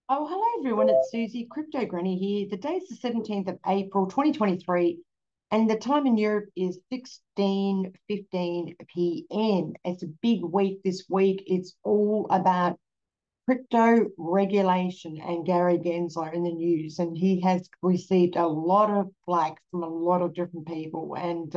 Oh, hello everyone. It's Susie, Crypto Granny here. The day's the 17th of April, 2023, and the time in Europe is 16:15 p.m. It's a big week this week. It's all about crypto regulation and Gary Gensler in the news, and he has received a lot of flack from a lot of different people, and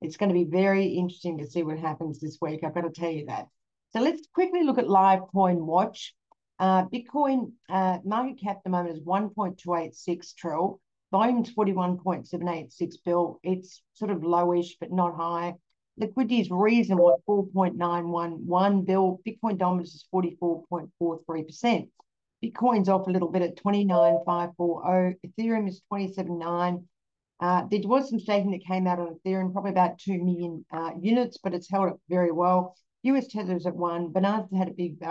it's going to be very interesting to see what happens this week. I've got to tell you that. So let's quickly look at live coin watch. Bitcoin market cap at the moment is 1.286 trill. Volume's 41.786 bill. It's sort of lowish, but not high. Liquidity is reasonable at 4.911 bill. Bitcoin dominance is 44.43%. Bitcoin's off a little bit at 29,540. Ethereum is 27.9. There was some staking that came out on Ethereum, probably about 2 million units, but it's held up very well. US Tether's at 1. Bananas had a big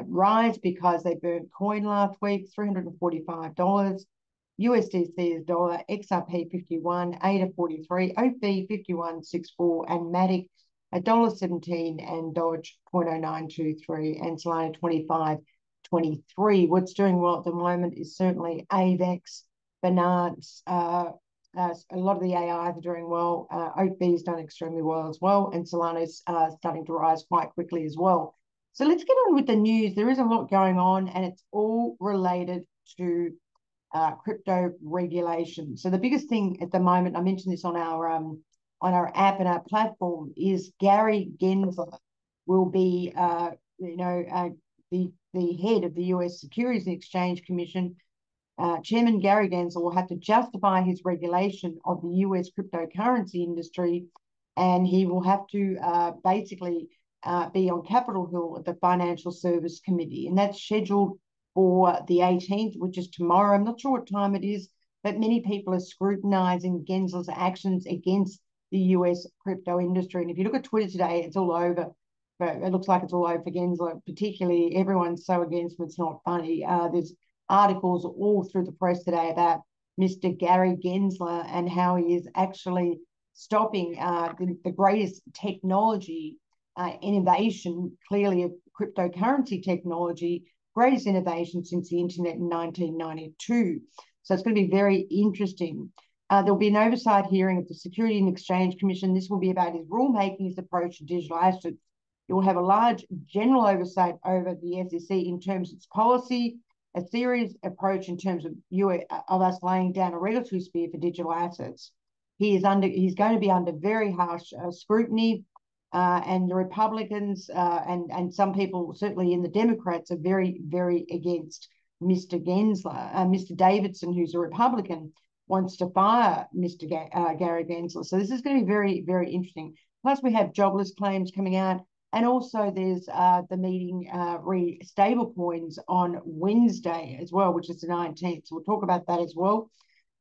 rise because they burnt coin last week, $345. USDC is dollar, XRP 51, ADA 43, OP 51.64, and Matic $1.17, and Dodge 0.0923, and Solana 25.23. What's doing well at the moment is certainly AVAX, Binance, a lot of the AIs are doing well. OP's done extremely well as well, and Solana's starting to rise quite quickly as well. So let's get on with the news. There is a lot going on, and it's all related to crypto regulation. So the biggest thing at the moment, I mentioned this on our app and our platform, is Gary Gensler will be, the head of the U.S. Securities and Exchange Commission. Chairman Gary Gensler will have to justify his regulation of the US cryptocurrency industry, and he will have to basically be on Capitol Hill at the Financial Service Committee, and that's scheduled for the 18th, which is tomorrow. I'm not sure what time it is, but many people are scrutinizing Gensler's actions against the US crypto industry. And if you look at Twitter today, it's all over. But it looks like it's all over for Gensler, particularly everyone's so against him, it's not funny. There's articles all through the press today about Mr. Gary Gensler and how he is actually stopping the greatest technology innovation, clearly of cryptocurrency technology, greatest innovation since the internet in 1992. So it's going to be very interesting. There'll be an oversight hearing at the Security and Exchange Commission. This will be about his rulemaking, his approach to digital assets. It will have a large general oversight over the SEC in terms of its policy, a serious approach in terms of us laying down a regulatory sphere for digital assets. He's going to be under very harsh scrutiny, and the Republicans and some people, certainly in the Democrats, are very, very against Mr. Gensler. Mr. Davidson, who's a Republican, wants to fire Mr. Gary Gensler. So this is going to be very, very interesting. Plus, we have jobless claims coming out. And also there's the meeting stable coins on Wednesday as well, which is the 19th. So we'll talk about that as well.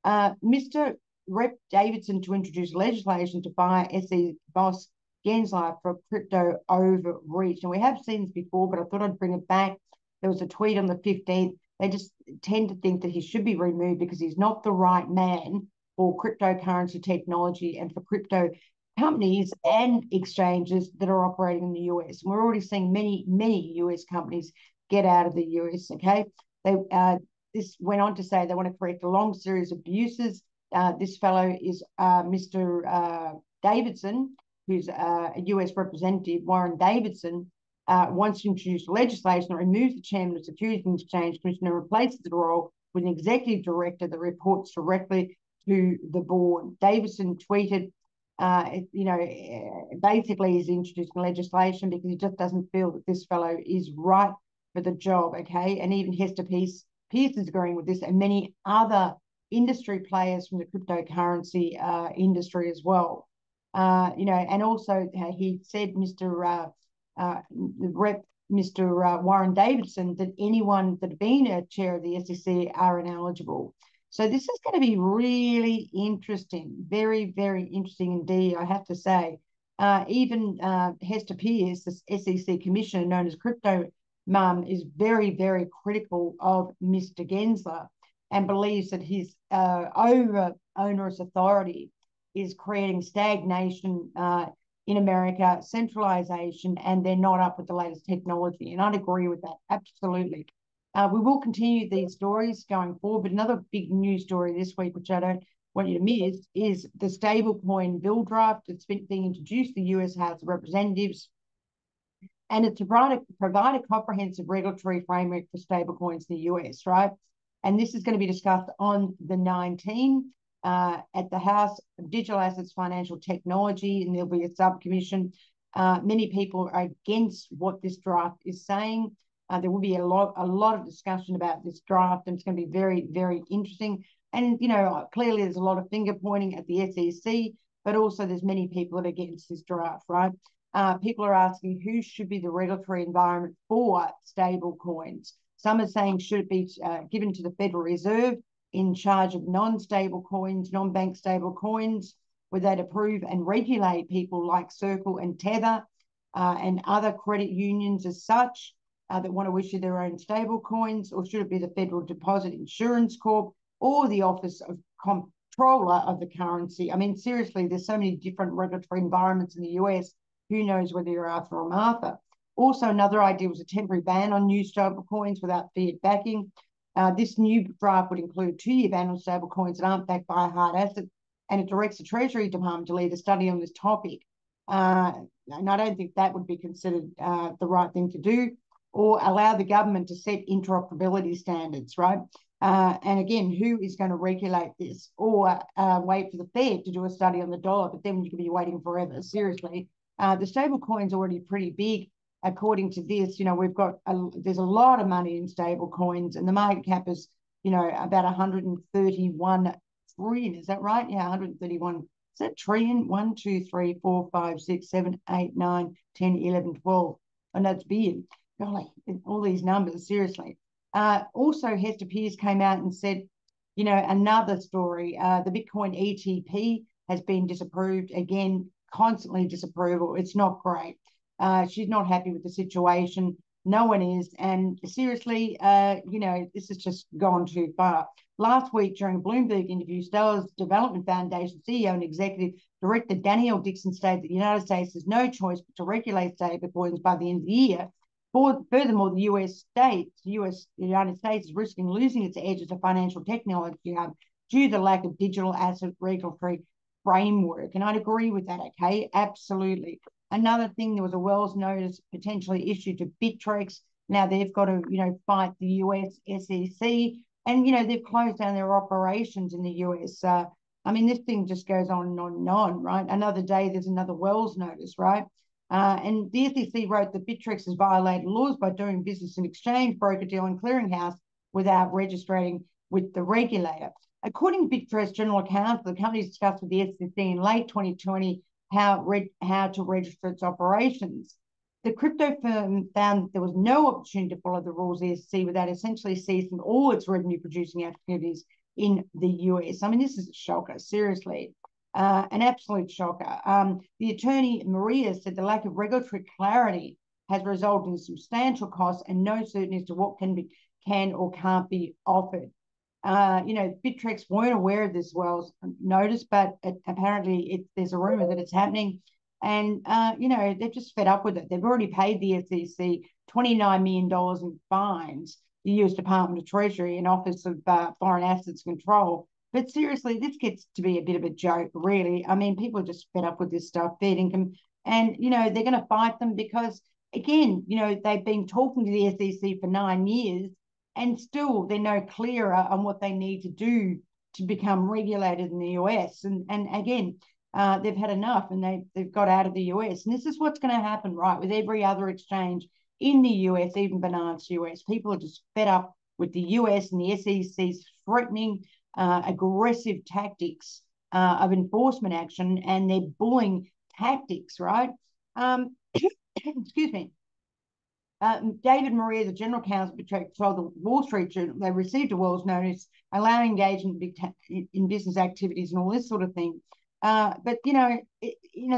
Mr. Rep Davidson to introduce legislation to fire SE boss Gensler for crypto overreach. And we have seen this before, but I thought I'd bring it back. There was a tweet on the 15th. They just tend to think that he should be removed because he's not the right man for cryptocurrency technology and for crypto companies and exchanges that are operating in the US. And we're already seeing many US companies get out of the US. Okay, this went on to say they want to correct a long series of abuses. This fellow is Mr. Davidson, who's a US representative. Warren Davidson wants to introduce legislation that removes the chairman of the Securities and Exchange Commission and replaces the role with an executive director that reports directly to the board. Davidson tweeted, basically he's introducing legislation because he just doesn't feel that this fellow is right for the job, okay? And even Hester Peirce is agreeing with this, and many other industry players from the cryptocurrency industry as well. And also he said, Mr. Warren Davidson, that anyone that had been a chair of the SEC are ineligible. So this is going to be really interesting, very, very interesting indeed, I have to say. Even Hester Peirce, the SEC commissioner known as Crypto Mum, is very, very critical of Mr. Gensler and believes that his over onerous authority is creating stagnation in America, centralization, and they're not up with the latest technology. And I'd agree with that, absolutely. We will continue these stories going forward, but another big news story this week, which I don't want you to miss, is the stablecoin bill draft that's being introduced to the US House of Representatives. And it's to provide a comprehensive regulatory framework for stablecoins in the US, right? And this is going to be discussed on the 19th at the House of Digital Assets Financial Technology, and there'll be a subcommission. Many people are against what this draft is saying. There will be a lot of discussion about this draft, and it's going to be very, very interesting. And, you know, clearly there's a lot of finger pointing at the SEC, but also there's many people that are against this draft, right? People are asking who should be the regulatory environment for stable coins. Some are saying should it be given to the Federal Reserve in charge of non-stable coins, non-bank stable coins, where they'd approve and regulate people like Circle and Tether and other credit unions as such that want to issue their own stable coins, or should it be the Federal Deposit Insurance Corp or the Office of Comptroller of the Currency? I mean, seriously, there's so many different regulatory environments in the US. Who knows whether you're Arthur or Martha? Also, another idea was a temporary ban on new stable coins without fiat backing. This new draft would include a 2-year ban on stable coins that aren't backed by a hard asset, and it directs the Treasury Department to lead a study on this topic. And I don't think that would be considered the right thing to do, or allow the government to set interoperability standards, right? And again, who is going to regulate this? Or wait for the Fed to do a study on the dollar, but then you could be waiting forever, seriously. The stable coin's already pretty big. According to this, you know, there's a lot of money in stable coins, and the market cap is, you know, about 131 trillion. Is that right? Yeah, 131. Is that trillion? 1, 2, 3, 4, 5, 6, 7, 8, 9, 10, 11, 12. And that's billion. Golly, all these numbers, seriously. Also, Hester Peirce came out and said, you know, another story, the Bitcoin ETP has been disapproved. Again, constantly disapproval. It's not great. She's not happy with the situation. No one is. And seriously, you know, this has just gone too far. Last week, during a Bloomberg interview, Stellar's Development Foundation CEO and Executive Director Danielle Dixon stated that the United States has no choice but to regulate stablecoins by the end of the year. Furthermore, the United States is risking losing its edge as a financial technology hub due to the lack of digital asset regulatory framework. And I'd agree with that, okay? Absolutely. Another thing, there was a Wells notice potentially issued to Bittrex. Now they've got to, you know, fight the US SEC, and, you know, they've closed down their operations in the US. I mean, this thing just goes on and on and on, right? Another day, there's another Wells notice, right? And the SEC wrote that Bittrex has violated laws by doing business in exchange, broker deal, and clearinghouse without registering with the regulator. According to Bittrex General Counsel, the company discussed with the SEC in late 2020 how to register its operations. The crypto firm found that there was no opportunity to follow the rules of the SEC without essentially ceasing all its revenue-producing activities in the US. I mean, this is a shocker, seriously. An absolute shocker. The attorney, Maria, said the lack of regulatory clarity has resulted in substantial costs and no certainty as to what can or can't be offered. You know, Bittrex weren't aware of this Wells notice, but apparently there's a rumor that it's happening. And, you know, they're just fed up with it. They've already paid the SEC $29 million in fines, the US Department of Treasury and Office of Foreign Assets Control. But seriously, this gets to be a bit of a joke, really. I mean, people are just fed up with this stuff, Fed income. And, you know, they're going to fight them because, again, you know, they've been talking to the SEC for 9 years, and still they're no clearer on what they need to do to become regulated in the US. And again, they've had enough, and they've got out of the US. And this is what's going to happen, right, with every other exchange in the US, even Binance US. People are just fed up with the US and the SEC's threatening, aggressive tactics of enforcement action and their bullying tactics, right? Excuse me. David Maria, the general counsel, told the Wall Street Journal they received a Wells notice allowing engagement in business activities and all this sort of thing. But you know,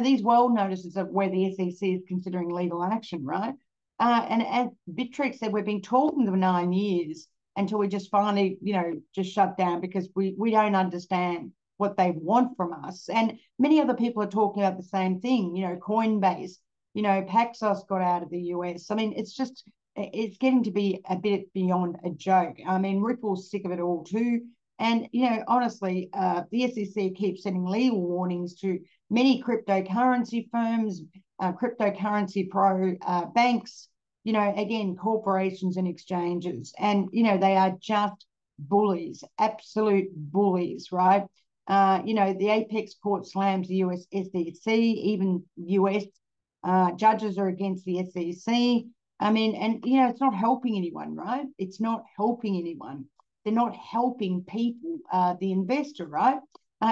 these Wells notices are where the SEC is considering legal action, right? And Bittrex said we've been talking for 9 years until we just finally, you know, just shut down because we don't understand what they want from us. And many other people are talking about the same thing. You know, Coinbase. You know, Paxos got out of the US. I mean, it's just it's getting to be a bit beyond a joke. I mean, Ripple's sick of it all too. And, honestly, the SEC keeps sending legal warnings to many cryptocurrency firms, cryptocurrency pro banks, again, corporations and exchanges. And, they are just bullies, absolute bullies, right? The apex court slams the US SEC, even US judges are against the SEC. I mean, and, it's not helping anyone, right? It's not helping anyone. They're not helping people, the investor, right?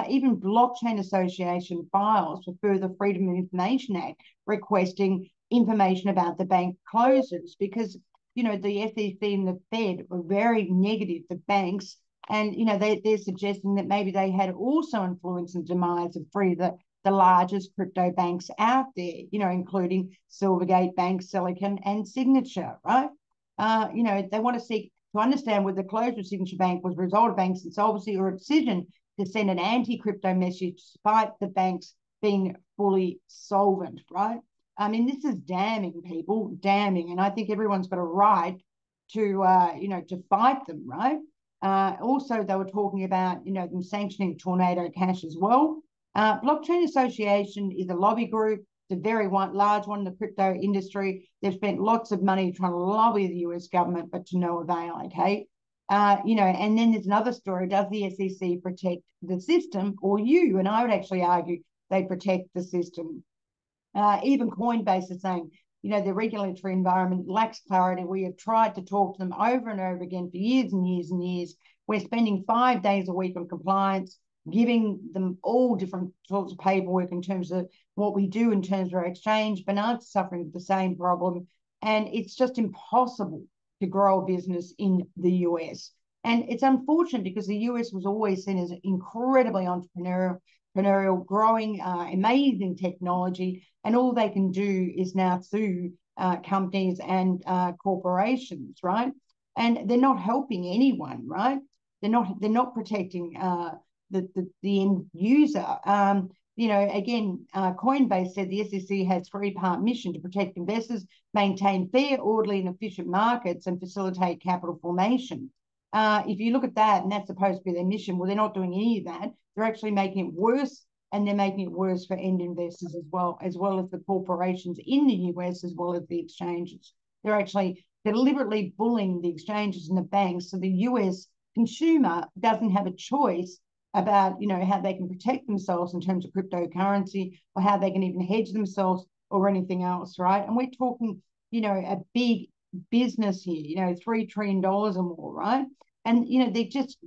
Even Blockchain Association files for further Freedom of Information Act requesting information about the bank closures because, the SEC and the Fed were very negative to banks. And, they're suggesting that maybe they had also influenced the demise of three of the largest crypto banks out there, including Silvergate Bank, Silicon, and Signature, right? They want to seek to understand whether the closure of Signature Bank was a result of bank's insolvency or a decision to send an anti-crypto message despite the banks being fully solvent, right? I mean, this is damning, people, damning. And I think everyone's got a right to fight them, right? Also, they were talking about, them sanctioning Tornado Cash as well. Blockchain Association is a lobby group. It's a very large one in the crypto industry. They've spent lots of money trying to lobby the US government, but to no avail, okay? And then there's another story. Does the SEC protect the system or you? And I would actually argue they protect the system. Even Coinbase is saying, the regulatory environment lacks clarity. We have tried to talk to them over and over again for years and years and years. We're spending 5 days a week on compliance, giving them all different sorts of paperwork in terms of what we do in terms of our exchange. Bernard's suffering the same problem. And it's just impossible to grow a business in the US. And it's unfortunate because the US was always seen as incredibly entrepreneurial, growing, amazing technology, and all they can do is now sue companies and corporations, right? And they're not helping anyone, right? They're not protecting the end user. Again, Coinbase said the SEC has three-part mission to protect investors, maintain fair, orderly, and efficient markets, and facilitate capital formation. If you look at that, and that's supposed to be their mission, well, they're not doing any of that. They're actually making it worse, and they're making it worse for end investors as well as the corporations in the US, as well as the exchanges. They're actually deliberately bullying the exchanges and the banks, so the US consumer doesn't have a choice about, how they can protect themselves in terms of cryptocurrency or how they can even hedge themselves or anything else, right? And we're talking, a big business here, $3 trillion or more, right? And, they're just,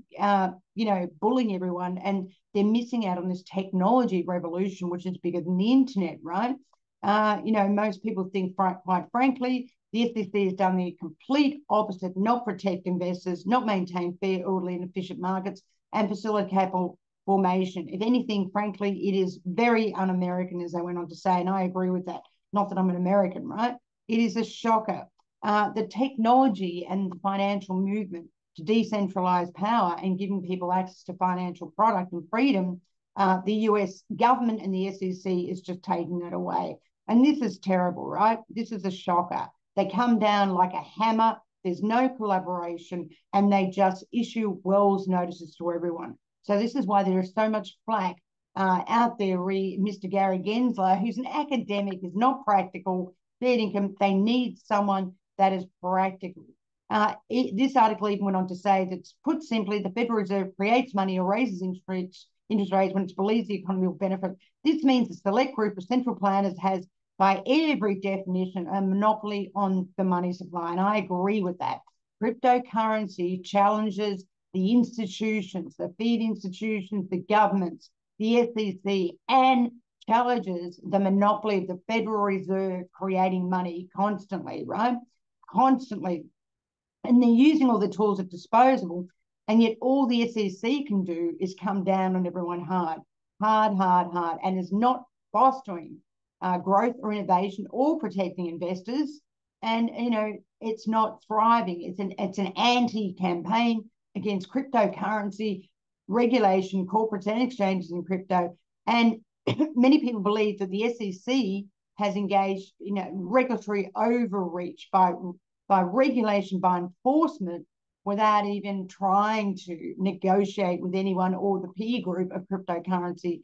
bullying everyone, and they're missing out on this technology revolution, which is bigger than the internet, right? Most people think, quite frankly, the SEC has done the complete opposite, not protect investors, not maintain fair, orderly, and efficient markets, and facilitate capital formation. If anything, frankly, it is very un-American, as I went on to say, and I agree with that. Not that I'm an American, right? It is a shocker. The technology and the financial movement to decentralize power and giving people access to financial product and freedom, the US government and the SEC is just taking that away. And this is terrible, right? This is a shocker. They come down like a hammer. There's no collaboration, and they just issue Wells notices to everyone. So this is why there is so much flack out there. Mr. Gary Gensler, who's an academic, is not practical. They need someone that is practical. This article even went on to say that, put simply, the Federal Reserve creates money or raises interest rates when it believes the economy will benefit. This means a select group of central planners has, by every definition, a monopoly on the money supply. And I agree with that. Cryptocurrency challenges the institutions, the feed institutions, the governments, the SEC, and challenges the monopoly of the Federal Reserve creating money constantly, right? Constantly. And they're using all the tools at disposal, and yet all the SEC can do is come down on everyone hard, and is not fostering growth or innovation or protecting investors. And, it's not thriving. It's an anti-campaign against cryptocurrency, regulation, corporates and exchanges in crypto. And many people believe that the SEC has engaged in regulatory overreach by by regulation, by enforcement, without even trying to negotiate with anyone or the peer group of cryptocurrency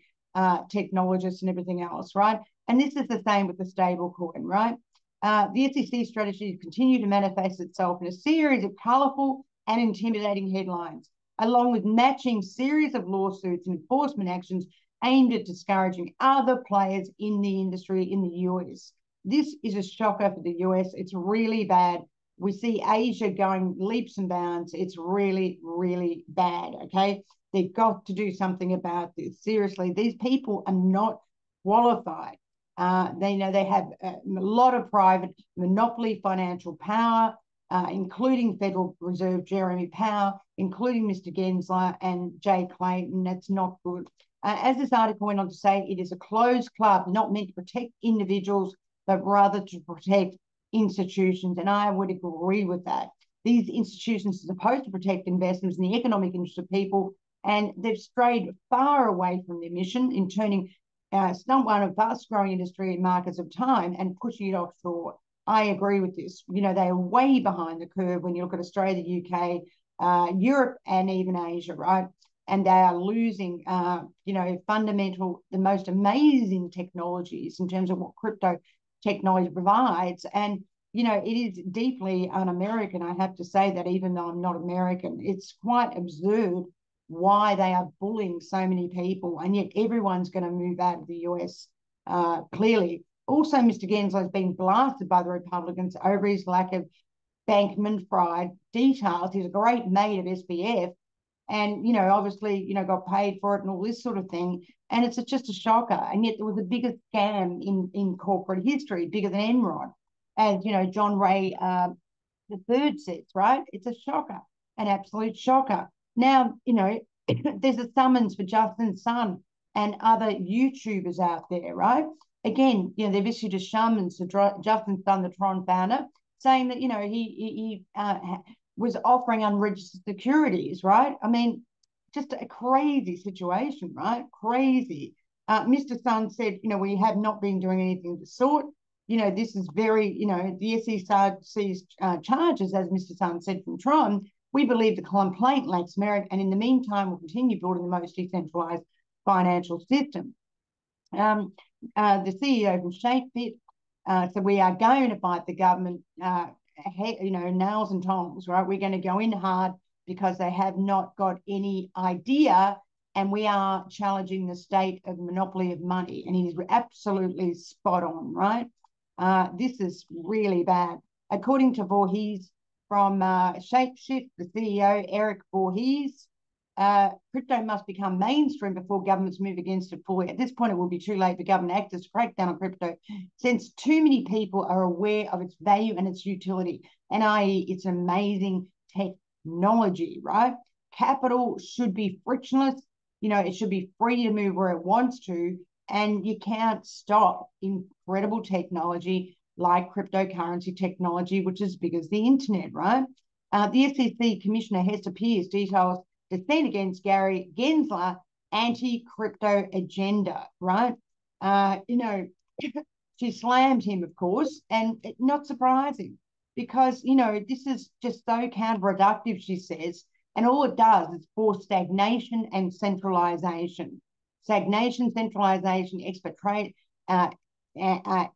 technologists and everything else, right? And this is the same with the stable coin, right? The SEC strategy continue to manifest itself in a series of colourful and intimidating headlines, along with matching series of lawsuits and enforcement actions aimed at discouraging other players in the industry in the US. This is a shocker for the US. It's really bad. We see Asia going leaps and bounds. It's really, really bad, okay? They've got to do something about this. Seriously, these people are not qualified. They have a lot of private monopoly financial power, including Federal Reserve Jeremy Powell, including Mr. Gensler and Jay Clayton. That's not good. As this article went on to say, it is a closed club, not meant to protect individuals, but rather to protect institutions. And I would agree with that. These institutions are supposed to protect investments in the economic interest of people, and they've strayed far away from their mission in turning one of fast-growing industry markets of time and pushing it offshore. I agree with this. They are way behind the curve when you look at Australia, the UK, Europe, and even Asia, right? And they are losing, fundamental, the most amazing technologies in terms of what crypto technology provides. And, it is deeply un-American. I have to say that, even though I'm not American, it's quite absurd why they are bullying so many people, and yet everyone's going to move out of the US, clearly. Also, Mr. Gensler has been blasted by the Republicans over his lack of Bankman-Fried details. He's a great mate of SBF, and obviously got paid for it and all this sort of thing, and it's just a shocker. And yet there was the biggest scam in corporate history, bigger than Enron, as John Ray the third says, right? It's a shocker, an absolute shocker. Now there's a summons for Justin Sun and other YouTubers out there, right? Again, they've issued a summons to Justin Sun, the Tron founder, saying that he was offering unregistered securities, right? I mean, just a crazy situation, right? Crazy. Mr. Sun said, we have not been doing anything of the sort. This is very, the SEC's charges, as Mr. Sun said from Tron, we believe the complaint lacks merit, and in the meantime, we'll continue building the most decentralized financial system. The CEO from Shapefit said, we are going to fight the government, nails and tongs, right? We're going to go in hard because they have not got any idea, and we are challenging the state of monopoly of money. And he's absolutely spot on, right? This is really bad. According to Voorhees from Shapeshift, the CEO, Eric Voorhees, crypto must become mainstream before governments move against it fully. At this point, it will be too late for government actors to crack down on crypto, since too many people are aware of its value and its utility, and i.e. its amazing technology, right? Capital should be frictionless. It should be free to move where it wants to, and you can't stop incredible technology like cryptocurrency technology, which is as big as the internet, right? The SEC Commissioner Hester Peirce details dissent against Gary Gensler anti-crypto agenda, right? She slammed him, of course, and not surprising, because, this is just so counterproductive, she says, and all it does is force stagnation and centralization. Stagnation, centralization,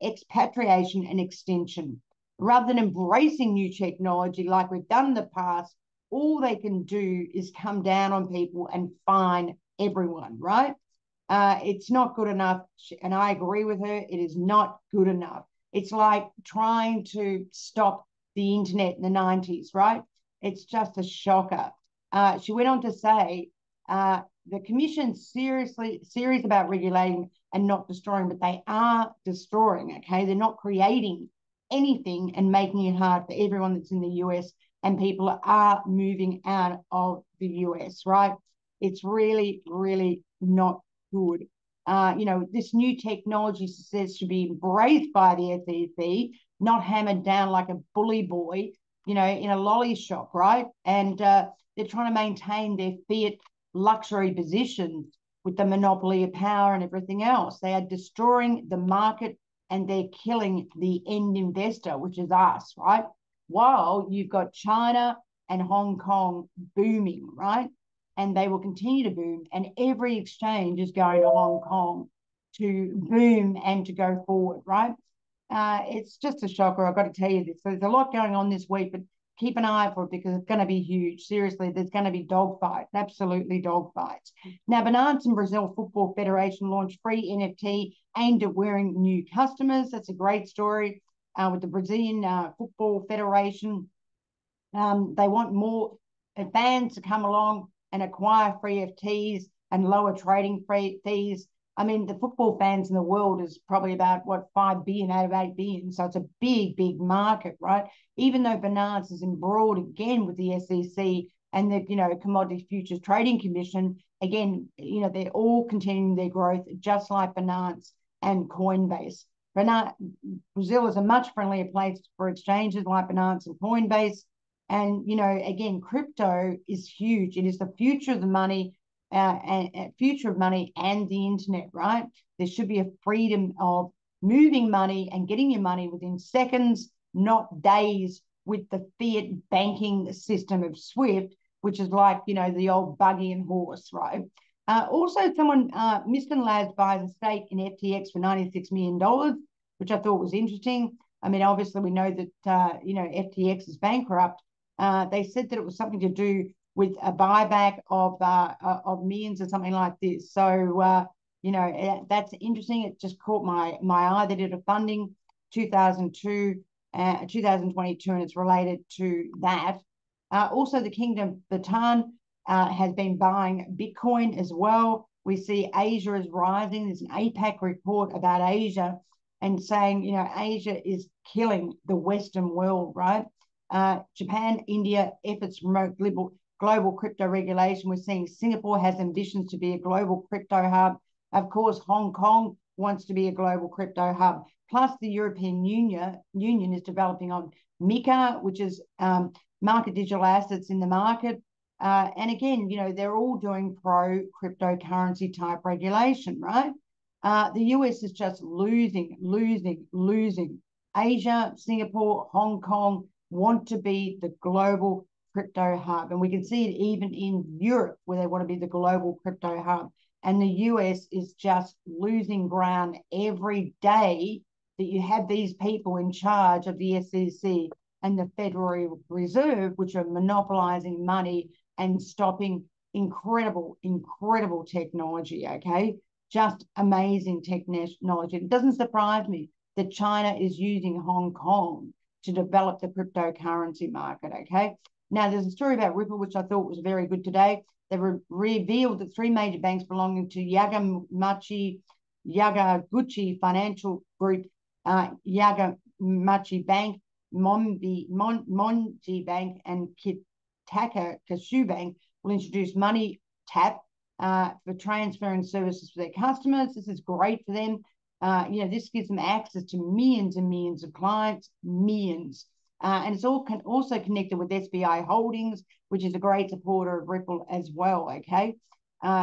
expatriation, and extinction. Rather than embracing new technology like we've done in the past, all they can do is come down on people and fine everyone, right? It's not good enough, and I agree with her. It is not good enough. It's like trying to stop the internet in the 90s, right? It's just a shocker. She went on to say, the commission's serious about regulating and not destroying, but they are destroying, okay? They're not creating anything and making it hard for everyone that's in the US, and people are moving out of the US, right? It's really, really not good. This new technology says should be embraced by the SEC, not hammered down like a bully boy, in a lolly shop, right? And they're trying to maintain their fiat luxury positions with the monopoly of power and everything else. They are destroying the market, and they're killing the end investor, which is us, right? while you've got China and Hong Kong booming, right? And they will continue to boom. And every exchange is going to Hong Kong to boom and to go forward, right? It's just a shocker. I've got to tell you this. So there's a lot going on this week, but keep an eye out for it because it's going to be huge. Seriously, there's going to be dogfights, absolutely dogfights. Now, Binance and Brazil Football Federation launched free NFT aimed at wearing new customers. That's a great story with the Brazilian Football Federation. They want more fans to come along and acquire free FTs and lower trading fees. I mean, the football fans in the world is probably about, what, 5 billion out of 8 billion. So it's a big, big market, right? Even though Binance is embroiled again with the SEC and the, Commodity Futures Trading Commission, again, they're all continuing their growth, just like Binance and Coinbase. Brazil is a much friendlier place for exchanges like Binance and Coinbase. And, again, crypto is huge. It is the future of the money, and future of money and the internet, right? There should be a freedom of moving money and getting your money within seconds, not days, with the fiat banking system of SWIFT, which is like, the old buggy and horse, right? Also, someone, Mr. Laz buys a stake in FTX for $96 million, which I thought was interesting. I mean, obviously, we know that, FTX is bankrupt. They said that it was something to do with a buyback of millions or something like this. So, that's interesting. It just caught my eye. They did a funding 2022, and it's related to that. Also, the Kingdom of Bhutan has been buying Bitcoin as well. We see Asia is rising. There's an APAC report about Asia and saying, Asia is killing the Western world, right? Japan, India, efforts to promote global crypto regulation. We're seeing Singapore has ambitions to be a global crypto hub. Of course, Hong Kong wants to be a global crypto hub. Plus, the European Union is developing on MiCA, which is market digital assets in the market. And again, they're all doing pro cryptocurrency type regulation, right? The US is just losing. Asia, Singapore, Hong Kong want to be the global crypto hub. And we can see it even in Europe, where they want to be the global crypto hub. And the US is just losing ground every day that you have these people in charge of the SEC and the Federal Reserve, which are monopolizing money and stopping incredible technology, okay? Just amazing technology. It doesn't surprise me that China is using Hong Kong to develop the cryptocurrency market, okay? Now, there's a story about Ripple, which I thought was very good today. They revealed that 3 major banks belonging to Yamaguchi Financial Group, Yamaguchi Bank, Monji Bank, and Kitaka Kashu Bank will introduce Money Tap for transferring services for their customers. This is great for them. This gives them access to millions and millions of clients, millions. And it's also connected with SBI Holdings, which is a great supporter of Ripple as well, okay?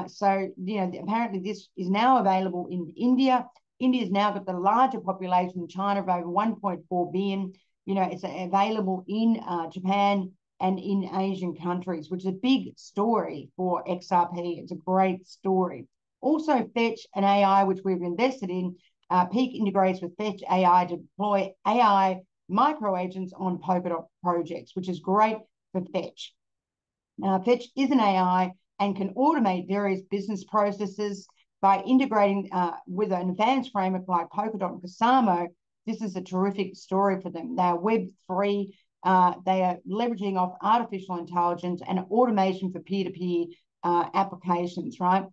So, apparently this is now available in India. India's now got the larger population than China of over 1.4 billion. It's available in Japan and in Asian countries, which is a big story for XRP. It's a great story. Also, Fetch and AI, which we've invested in, Peak integrates with Fetch AI to deploy AI micro agents on Polkadot projects, which is great for Fetch. Fetch is an AI and can automate various business processes by integrating with an advanced framework like Polkadot and Kusamo. This is a terrific story for them. They are Web3. They are leveraging off artificial intelligence and automation for peer-to-peer applications, right?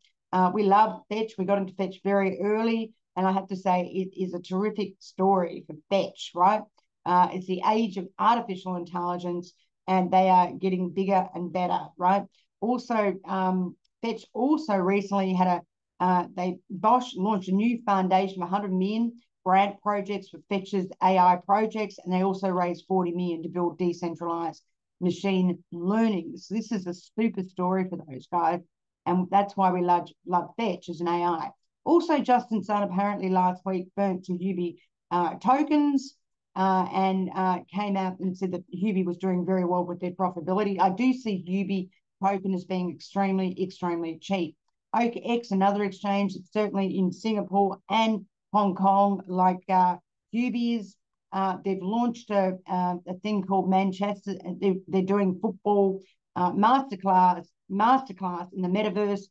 We love Fetch. We got into Fetch very early, and I have to say it is a terrific story for Fetch, right? It's the age of artificial intelligence, and they are getting bigger and better, right? Also, Fetch also recently had Bosch launched a new foundation of 100 million grant projects for Fetch's AI projects, and they also raised 40 million to build decentralized machine learning. So this is a super story for those guys, and that's why we love Fetch as an AI. Also, Justin Sun apparently last week burnt some UB tokens. and came out and said that Hubi was doing very well with their profitability. I do see Hubi token as being extremely cheap. OKX, another exchange, certainly in Singapore and Hong Kong, like Hubi is. They've launched a thing called Manchester. They're doing football masterclass in the metaverse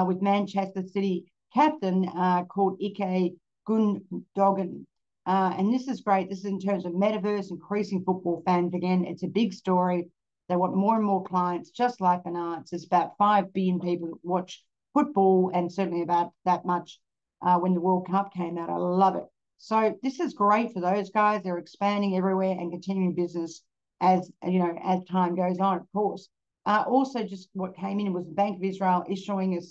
with Manchester City captain called Ike Gundogan. And this is great. This is in terms of metaverse, increasing football fans. Again, it's a big story. They want more and more clients, just like finance. There's about 5 billion people that watch football, and certainly about that much when the World Cup came out. I love it. So this is great for those guys. They're expanding everywhere and continuing business as as time goes on, of course. Also, just what came in was the Bank of Israel issuing a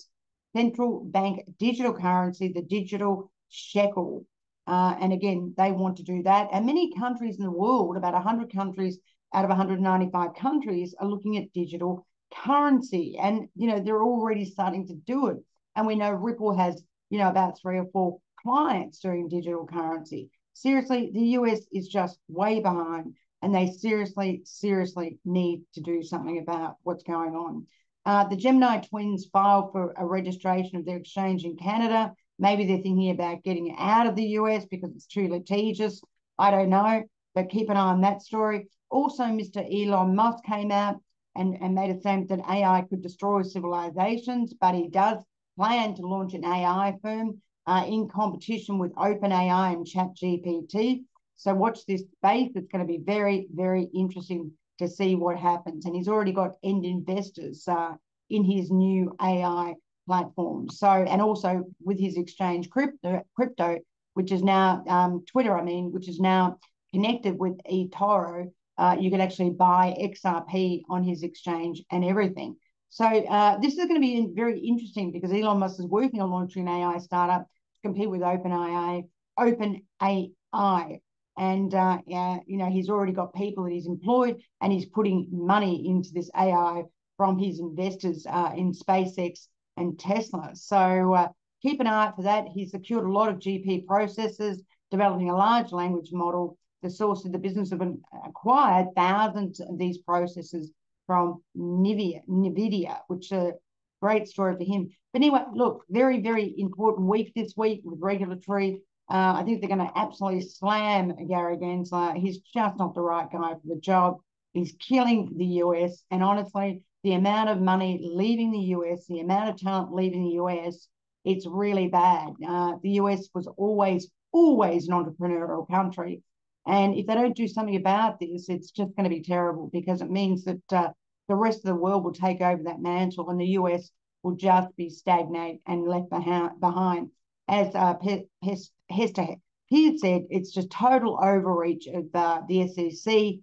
central bank digital currency, the digital shekel. And again, they want to do that. And many countries in the world, about 100 countries out of 195 countries, are looking at digital currency. And, they're already starting to do it. And we know Ripple has, about 3 or 4 clients doing digital currency. Seriously, the US is just way behind, and they seriously need to do something about what's going on. The Gemini twins filed for a registration of their exchange in Canada. Maybe they're thinking about getting out of the US because it's too litigious. I don't know, but keep an eye on that story. Also, Mr. Elon Musk came out and made a statement that AI could destroy civilizations, but he does plan to launch an AI firm in competition with OpenAI and ChatGPT. So watch this space. It's going to be very interesting to see what happens. And he's already got end investors in his new AI platform. So, and also with his exchange crypto, which is now Twitter, which is now connected with eToro. You can actually buy XRP on his exchange and everything. So this is going to be very interesting because Elon Musk is working on launching an AI startup to compete with OpenAI. And he's already got people that he's employed, and he's putting money into this AI from his investors in SpaceX and Tesla. So keep an eye out for that. He's secured a lot of GP processors, developing a large language model. The source of the business have acquired thousands of these processors from NVIDIA, which is a great story for him. But anyway, look, very important week this week with regulatory. I think they're going to absolutely slam Gary Gensler. He's just not the right guy for the job. He's killing the US. And honestly, the amount of money leaving the US, the amount of talent leaving the US, it's really bad. The US was always an entrepreneurial country. And if they don't do something about this, it's just going to be terrible, because it means that the rest of the world will take over that mantle, and the US will just be stagnant and left behind. As Hester he said, it's just total overreach of the SEC.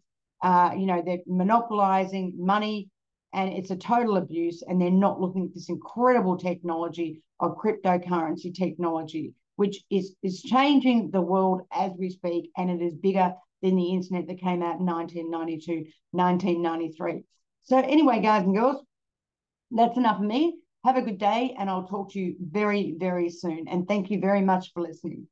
They're monopolizing money, and it's a total abuse, and they're not looking at this incredible technology of cryptocurrency technology, which is changing the world as we speak, and it is bigger than the internet that came out in 1992, 1993. So anyway, guys and girls, that's enough of me. Have a good day, and I'll talk to you very soon. And thank you very much for listening.